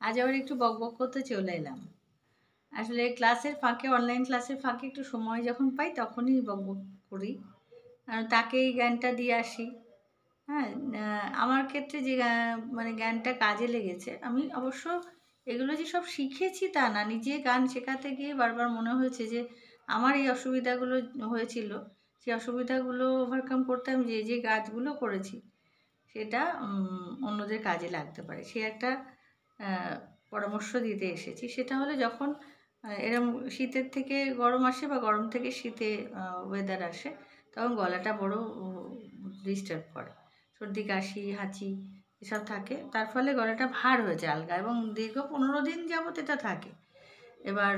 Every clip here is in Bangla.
আজ আবার একটু বকবক করতে চলে এলাম। আসলে ক্লাসের ফাঁকে অনলাইন ক্লাসের ফাঁকে একটু সময় যখন পাই তখনই বকবক করি। কারণ তাকেই জ্ঞানটা দিয়ে আসি। হ্যাঁ? আমার ক্ষেত্রে যে মানে জ্ঞানটা কাজে লেগেছে, আমি অবশ্য এগুলো যে সব শিখেছি তা না। নিজে গান শেখাতে গিয়ে বারবার মনে হয়েছে যে আমার এই অসুবিধাগুলো হয়েছিল, সেই অসুবিধাগুলো ওভারকাম করতে আমি যে কাজগুলো করেছি সেটা অন্যদের কাজে লাগতে পারে। সে একটা আ পরামর্শ দিতে এসেছি। সেটা হলো যখন এরম শীতের থেকে গরম আসে বা গরম থেকে শীতে ওয়েদার আসে, তখন গলাটা বড় ডিস্টার্ব করে। সর্দি, কাশি, হাঁচি এসব থাকে। তার ফলে গলাটা ভার হয়ে যায় আলগা এবং দীর্ঘ ১৫ দিন যাবত এটা থাকে। এবার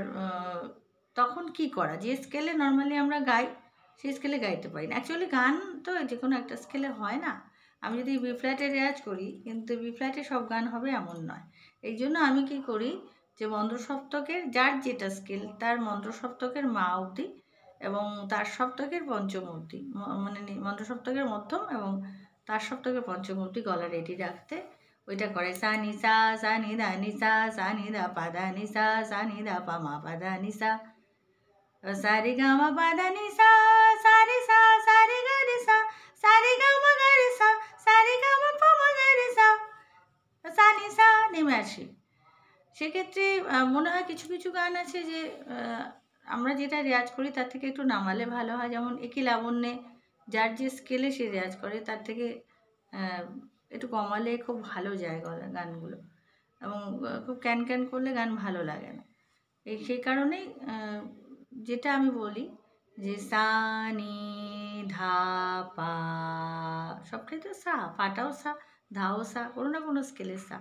তখন কি করা? যে স্কেলে নরমালি আমরা গাই, সেই স্কেলে গাইতে পারি না। অ্যাকচুয়ালি গান তো যেকোনো একটা স্কেলে হয় না। আমি যদি বি ফ্ল্যাটে রেয়াজ করি, কিন্তু বি ফ্ল্যাটে সব গান হবে এমন নয়। এইজন্য আমি কি করি যে মন্দ্র সপ্তকের যার যেটা স্কেল তার মন্ত্র সপ্তকের মা অবধি এবং তার সপ্তকের পঞ্চম অবধি মানে মন্ত্র সপ্তকের মধ্যম এবং তার সপ্তকের পঞ্চম অবধি গলা রেডি রাখতে ওইটা করে সা নি সা, সা নি ধা নি সা, সা নি ধা পা ধা নি সা, সা নি ধা পা মা পা ধা নি সা, সা রে গা মা পা ধা নি সা, সা রে সা, সা রে গা রে সা, সা রে গা মা গা রে সা, সা রে গা মা পা মা গা রে সা, সা নি সা নেমে আসি। সেক্ষেত্রে মনে হয় কিছু, কিছু গান আছে যে আমরা যেটা রেয়াজ করি তার থেকে একটু নামালে ভালো হয়। যেমন একি লাবণ্যে যার যে স্কেলে সে রেয়াজ করে তার থেকে আ একটু কমালে খুব ভালো যায় গানগুলো এবং খুব ক্যান করলে গান ভালো লাগে না। সেই কারণেই যেটা আমি বলি যে সা, নি, ধা, পা সবটাই তো সা, পাটাও সা, ধাও সা, কোনো না কোনো স্কেলে সা।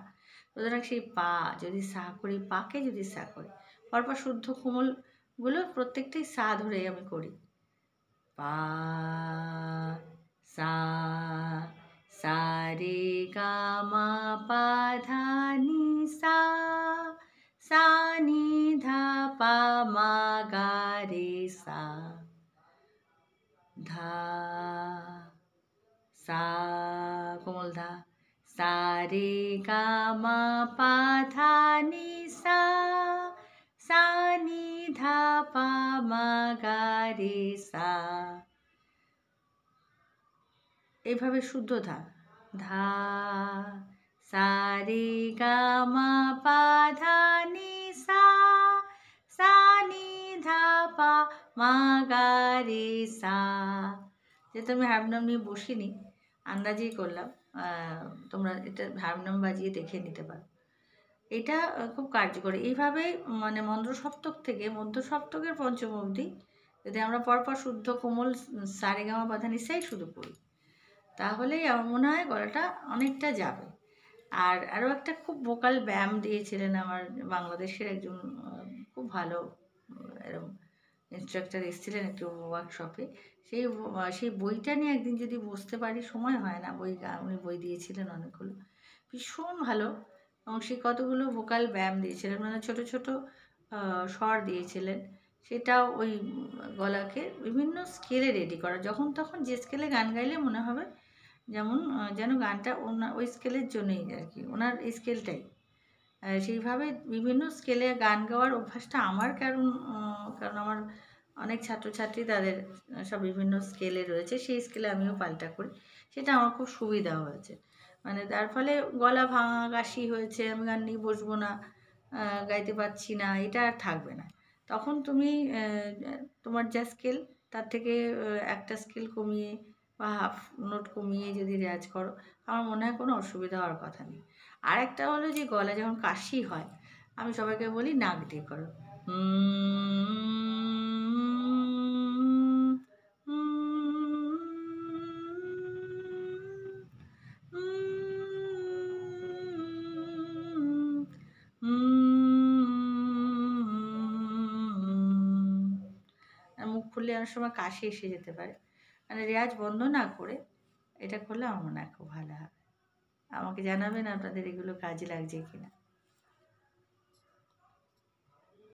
সুতরাং সেই পা যদি সা করি, পাকে যদি সা করি, পরপর শুদ্ধ কোমলগুলো প্রত্যেকটাই সা ধরেই আমি করি। পা, সা, সা রে গা মা পা ধা নি সা, সা নি ধা পা মা গা রে সা, ধা, সা কোমল ধা, সা রে গা মা পা ধা নি সা, সা নি ধা পা মা গা রে সা। এইভাবে শুদ্ধ ধা, ধা, সা রে গা মা পা ধা নি সা, সা নি ধা পা মা গা রে সা। যেহেতু আমি হারমোনিয়াম নিয়ে বসিনি, আন্দাজেই করলাম। তোমরা এটা হারমোনিয়াম বাজিয়ে দেখে নিতে পারো। এটা খুব কার্যকরী। এইভাবে মানে মন্দ্র সপ্তক থেকে মধ্য সপ্তকের পঞ্চম অবধি যদি আমরা পরপর শুদ্ধ কোমল সা রে গা মা পা ধা নি সাই শুধু করি, তাহলেই আমার মনে হয় গলাটা অনেকটা যাবে। আর আরও একটা খুব ভোকাল ব্যায়াম দিয়েছিলেন আমার বাংলাদেশের একজন খুব ভালো এরকম ইন্সট্রাক্টর এসেছিলেন একটু ওয়ার্কশপে। সেই বইটা নিয়ে একদিন যদি বসতে পারি, সময় হয় না, উনি বই দিয়েছিলেন অনেকগুলো। ভীষণ ভালো এবং সে কতগুলো ভোকাল ব্যায়াম দিয়েছিলেন, মানে ছোটো ছোটো স্বর দিয়েছিলেন। সেটাও ওই গলাকে বিভিন্ন স্কেলে রেডি করা। যখন তখন যে স্কেলে গান গাইলে মনে হবে যেমন যেন গানটা ওই স্কেলের জন্যই আর কি, ওনার এই স্কেলটাই। সেইভাবে বিভিন্ন স্কেলে গান গাওয়ার অভ্যাসটা আমার কারণ আমার অনেক ছাত্রছাত্রী তাদের সব বিভিন্ন স্কেলে রয়েছে, সেই স্কেলে আমিও পাল্টা করি। সেটা আমার খুব সুবিধা হয়েছে। মানে তার ফলে গলা ভাঙা কাশি হয়েছে, আমি গান নিয়ে বসবো না, গাইতে পারছি না, এটা আর থাকবে না। তখন তুমি তোমার যা স্কেল তার থেকে একটা স্কেল কমিয়ে বা হাফ নোট কমিয়ে যদি রেয়াজ করো, আমার মনে হয় কোনো অসুবিধা হওয়ার কথা নেই। আরেকটা হলো যে গলায় যখন কাশি হয়, আমি সবাইকে বলি নাক দিয়ে করো। মুখ খুললে অনেক সময় কাশি এসে যেতে পারে। মানে রেয়াজ বন্ধ না করে এটা করলে আমার মনে হয় খুব ভালো হবে। আমাকে জানাবেন আপনাদের এগুলো কাজে লাগছে কিনা।